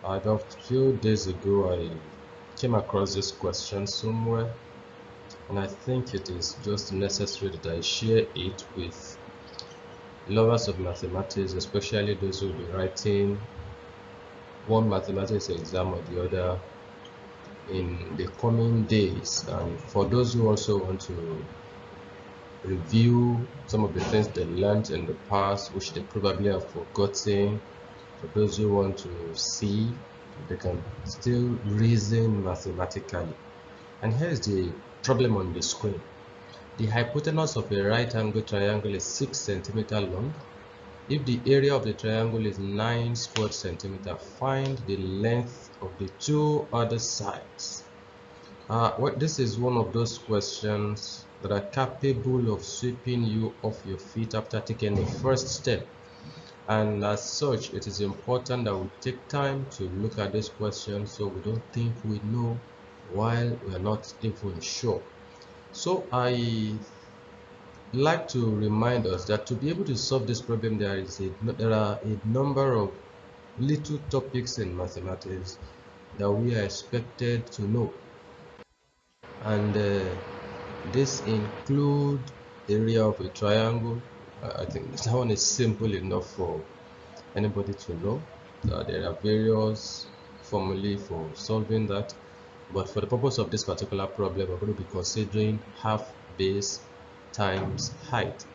About a few days ago, I came across this question somewhere, and I think it is just necessary that I share it with lovers of mathematics, especially those who will be writing one mathematics exam or the other in the coming days. And for those who also want to review some of the things they learned in the past, which they probably have forgotten, for those who want to see if they can still reason mathematically. And here's the problem on the screen. The hypotenuse of a right angle triangle is 6 centimeter long. If the area of the triangle is 9 square centimeter, find the length of the two other sides. This is one of those questions that are capable of sweeping you off your feet after taking the first step. And as such, it is important that we take time to look at this question so we don't think we know while we are not even sure. So I like to remind us that to be able to solve this problem, there are a number of little topics in mathematics that we are expected to know. And this include area of a triangle. I think that one is simple enough for anybody to know. There are various formulae for solving that, but for the purpose of this particular problem, we're going to be considering half base times height.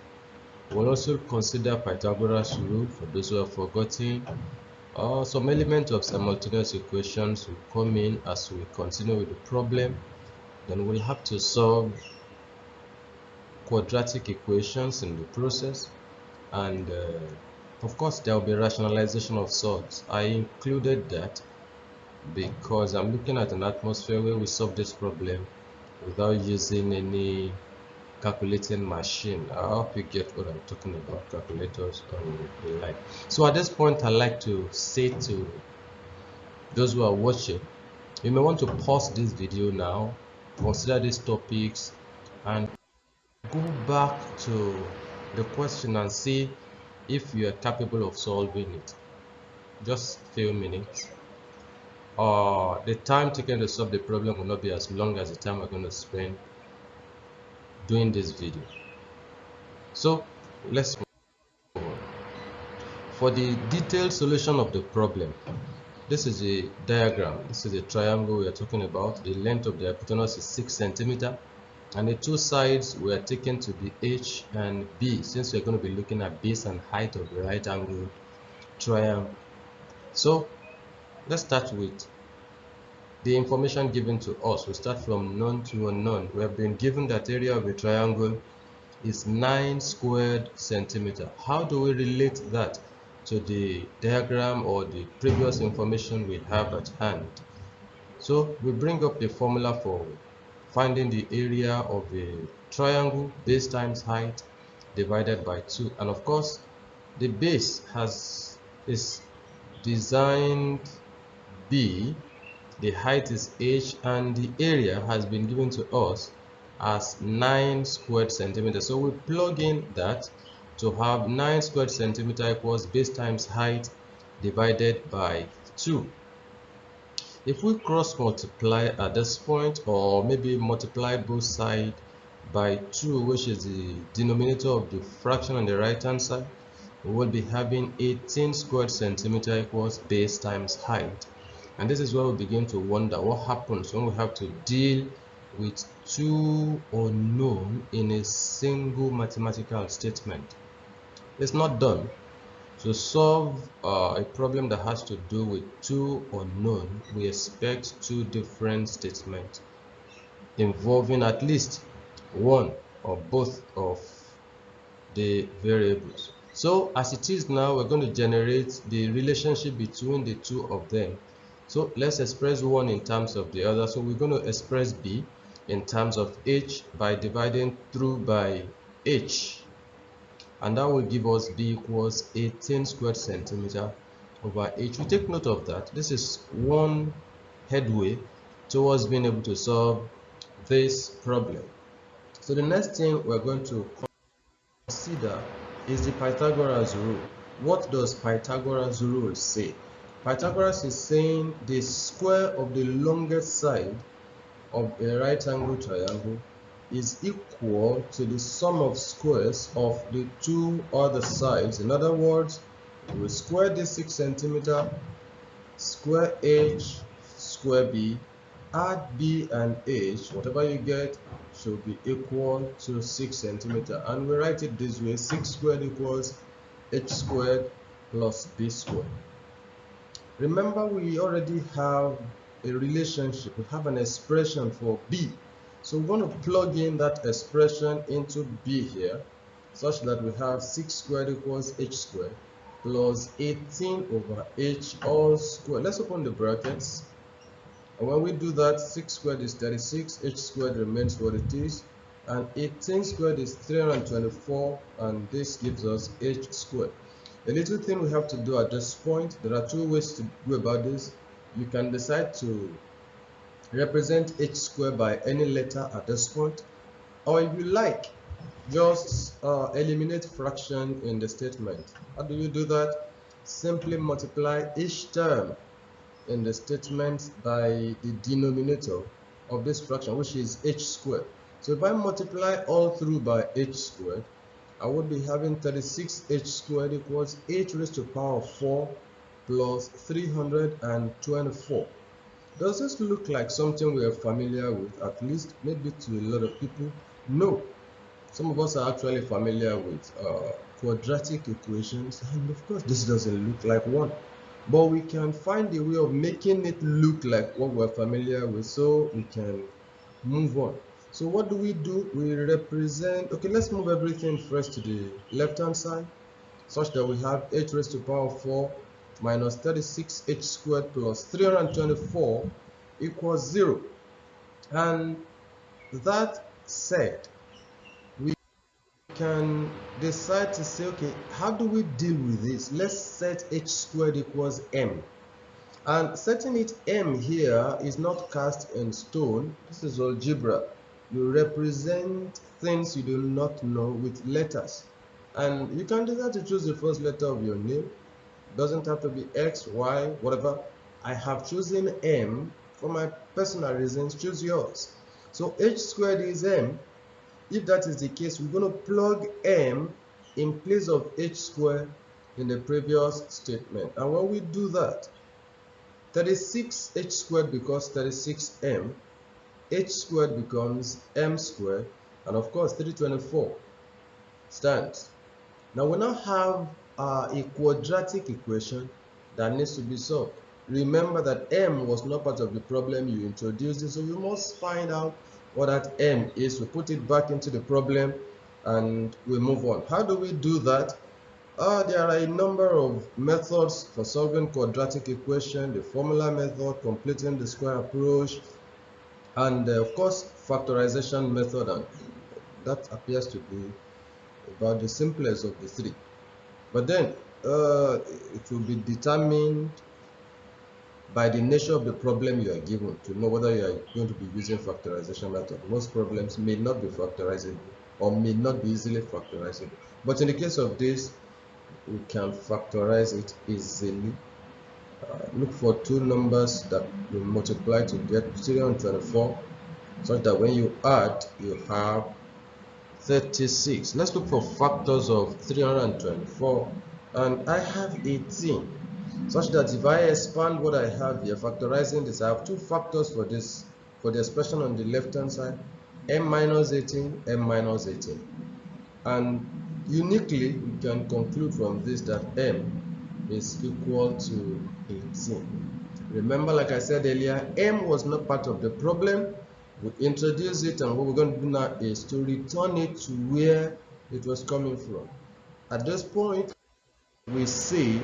We'll also consider Pythagoras rule for those who have forgotten. Some element of simultaneous equations will come in as we continue with the problem. Then we'll have to solve quadratic equations in the process, and of course there will be rationalization of sorts. I included that because I'm looking at an atmosphere where we solve this problem without using any calculating machine. I hope you get what I'm talking about, calculators and the like. So at this point, I like to say to those who are watching, you may want to pause this video now, consider these topics, and go back to the question and see if you are capable of solving it. Just few minutes. The time taken to solve the problem will not be as long as the time we're going to spend doing this video. So let's move on. For the detailed solution of the problem, this is a diagram. This is a triangle we are talking about. The length of the hypotenuse is 6 centimeter, and the two sides we are taken to be H and B, since we're going to be looking at base and height of the right angle triangle. So let's start with the information given to us. We start from known to unknown. We have been given that area of a triangle is 9 squared centimeter. How do we relate that to the diagram or the previous information we have at hand? So we bring up the formula for finding the area of a triangle, base times height divided by 2. And of course, the base is designed B, the height is H, and the area has been given to us as 9 squared centimeters. So we plug in that to have 9 squared centimeter equals base times height divided by 2. If we cross multiply at this point, or maybe multiply both sides by 2, which is the denominator of the fraction on the right hand side, we will be having 18 squared centimeter equals base times height. And this is where we begin to wonder what happens when we have to deal with two unknown in a single mathematical statement. It's not done. To solve a problem that has to do with two unknown, we expect two different statements involving at least one or both of the variables. So as it is now, we're going to generate the relationship between the two of them. So let's express one in terms of the other. So we're going to express B in terms of H by dividing through by H. And that will give us B equals 18 squared centimeter over H. We take note of that. This is one headway towards being able to solve this problem. So the next thing we're going to consider is the Pythagoras rule. What does Pythagoras rule say? Pythagoras is saying the square of the longest side of a right angle triangle is equal to the sum of squares of the two other sides. In other words, we square this 6 centimeter, square h, square b, add b and h, whatever you get should be equal to 6 centimeter. And we write it this way: 6 squared equals h squared plus b squared. Remember, we already have a relationship, we have an expression for b. So we're going to plug in that expression into b here, such that we have 6 squared equals h squared plus 18 over h all squared. Let's open the brackets. And when we do that, 6 squared is 36, h squared remains what it is, and 18 squared is 324, and this gives us h squared. A little thing we have to do at this point, there are two ways to go about this. You can decide to represent h squared by any letter at this point, or if you like, just eliminate fraction in the statement. How do you do that? Simply multiply each term in the statement by the denominator of this fraction, which is h squared. So if I multiply all through by h squared, I would be having 36h squared equals h raised to the power of 4 plus 324. Does this look like something we are familiar with, at least maybe to a lot of people? No. Some of us are actually familiar with quadratic equations, and of course this doesn't look like one. But we can find a way of making it look like what we're familiar with, so we can move on. So what do? We represent, okay, let's move everything first to the left hand side, such that we have h raised to the power of 4 minus 36h squared plus 324 equals 0. And that said, we can decide to say, okay, how do we deal with this? Let's set h squared equals m. And setting it m here is not cast in stone. This is algebra. You represent things you do not know with letters. And you can decide to choose the first letter of your name. It doesn't have to be X, Y, whatever. I have chosen m for my personal reasons. Choose yours. So h squared is m. If that is the case, we're going to plug m in place of h squared in the previous statement. And when we do that, 36h squared becomes 36m, h squared becomes m squared, and of course 324 stands. Now we now have a quadratic equation that needs to be solved. Remember that m was not part of the problem you introduced, so you must find out what that m is. We put it back into the problem and we move on. How do we do that? There are a number of methods for solving quadratic equation: the formula method, completing the square approach, and of course factorization method, and that appears to be about the simplest of the three. But then it will be determined by the nature of the problem you are given to know whether you are going to be using factorization method. Most problems may not be factorizable or may not be easily factorizable. But in the case of this, we can factorize it easily. Look for two numbers that you multiply to get 324, such that when you add, you have 36. Let's look for factors of 324, and I have 18, such that if I expand what I have here, factorizing this, I have two factors for this, for the expression on the left hand side: m minus 18, m minus 18. And uniquely, we can conclude from this that m is equal to 18. Remember, like I said earlier, m was not part of the problem. We introduce it, and what we're going to do now is to return it to where it was coming from. At this point, we see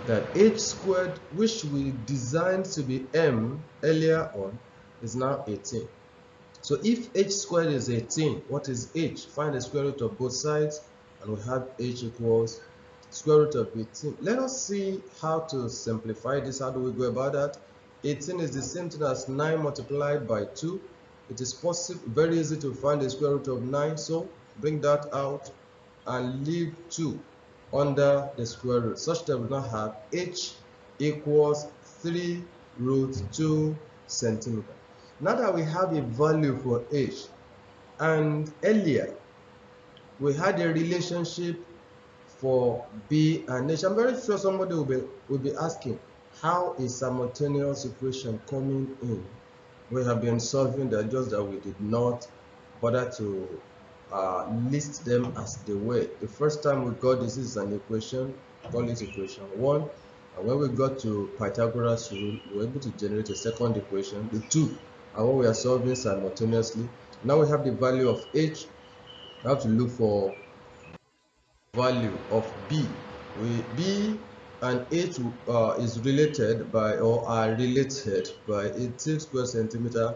that h squared, which we designed to be m earlier on, is now 18. So if h squared is 18, what is h? Find the square root of both sides, and we have h equals square root of 18. Let us see how to simplify this. How do we go about that? 18 is the same thing as 9 multiplied by 2. It is possible, very easy to find the square root of 9. So bring that out and leave 2 under the square root, such that we now have h equals 3 root 2 centimeter. Now that we have a value for h, and earlier we had a relationship for b and h, I'm very sure somebody will be asking, how is simultaneous equation coming in? We have been solving that, just that we did not bother to list them as they were. The first time we got this is an equation, call it equation 1, and when we got to Pythagoras rule, we were able to generate a second equation, the 2, and when we are solving simultaneously, now we have the value of h. We have to look for value of b. B and h is related by, or are related by, 18 square centimeter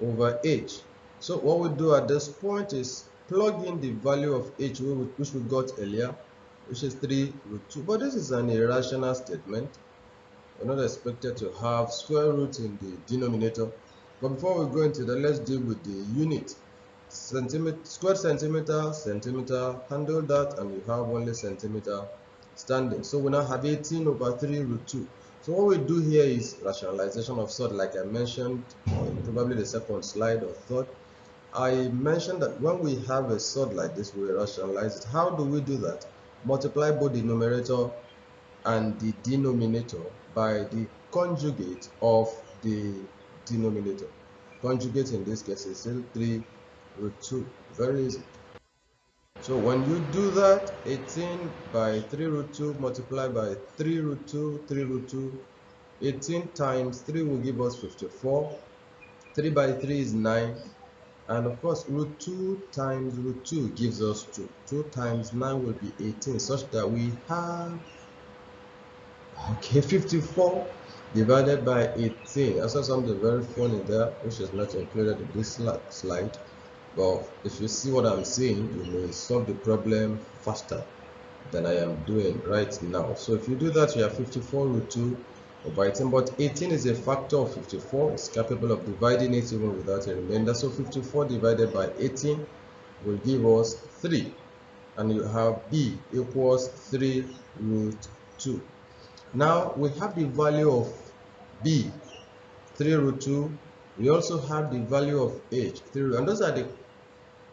over h. So what we do at this point is plug in the value of h which we got earlier, which is 3 root 2. But this is an irrational statement. We're not expected to have square root in the denominator. But before we go into that, let's deal with the unit. Centimeter, square centimeter, centimeter, handle that, and you have only centimeter standing. So we now have 18 over 3 root 2. So what we do here is rationalization of sort, like I mentioned, probably the second slide or third. I mentioned that when we have a sort like this, we rationalize it. How do we do that? Multiply both the numerator and the denominator by the conjugate of the denominator. Conjugate in this case is still 3 root 2. Very easy. So when you do that, 18 by 3 root 2 multiplied by 3 root 2, 3 root 2, 18 times 3 will give us 54. 3 by 3 is 9. And of course, root 2 times root 2 gives us 2. 2 times 9 will be 18, such that we have, okay, 54 divided by 18. I saw something very funny there, which is not included in this slide. But if you see what I'm saying, you may solve the problem faster than I am doing right now. So if you do that, you have 54 root 2 over 18. But 18 is a factor of 54. It's capable of dividing it even without a remainder. So 54 divided by 18 will give us 3. And you have b equals 3 root 2. Now we have the value of b, 3 root 2. We also have the value of h, 3 root, and those are the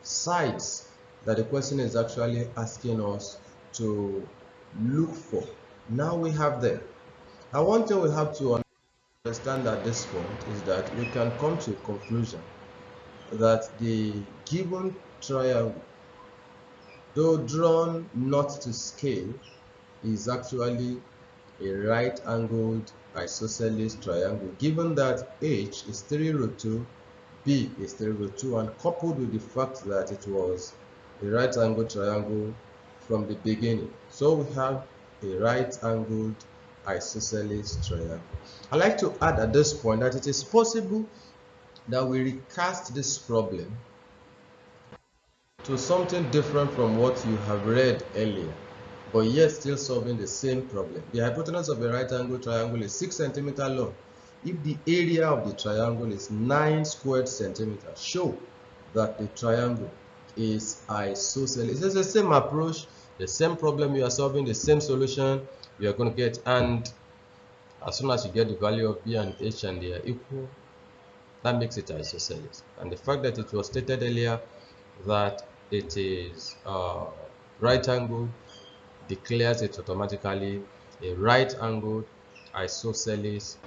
sides that the question is actually asking us to look for. Now we have them. And one thing we have to understand at this point is that we can come to a conclusion that the given triangle, though drawn not to scale, is actually a right-angled isosceles triangle, given that h is 3 root 2, b is 3 root 2, and coupled with the fact that it was a right-angled triangle from the beginning. So we have a right-angled isosceles triangle. I'd like to add at this point that it is possible that we recast this problem to something different from what you have read earlier, but yet still solving the same problem. The hypotenuse of a right angle triangle is 6 centimeters long. If the area of the triangle is 9 squared centimeters, show that the triangle is isosceles. It's the same approach, the same problem you are solving, the same solution you are going to get. And as soon as you get the value of b and h and they are equal, that makes it isosceles. And the fact that it was stated earlier that it is right angle declares it automatically a right angled isosceles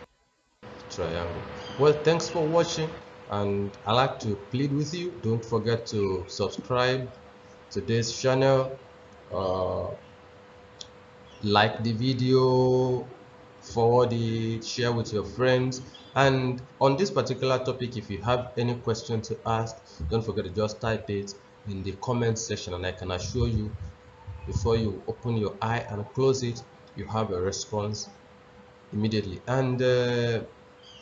triangle. Well, thanks for watching, and I like to plead with you, don't forget to subscribe to this channel, uh, like the video, forward it, share with your friends. And on this particular topic, if you have any question to ask, don't forget to just type it in the comment section, and I can assure you, before you open your eye and close it, you have a response immediately. And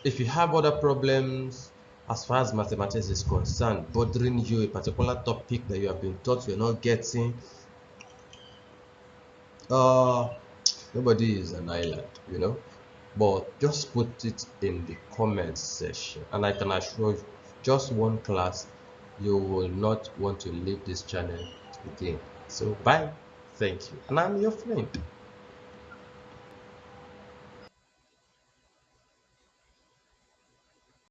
if you have other problems as far as mathematics is concerned, bothering you, a particular topic that you have been taught you're not getting, nobody is an island, but just put it in the comment section, and I can assure you, just one class, you will not want to leave this channel again. So bye, thank you, and I'm your friend.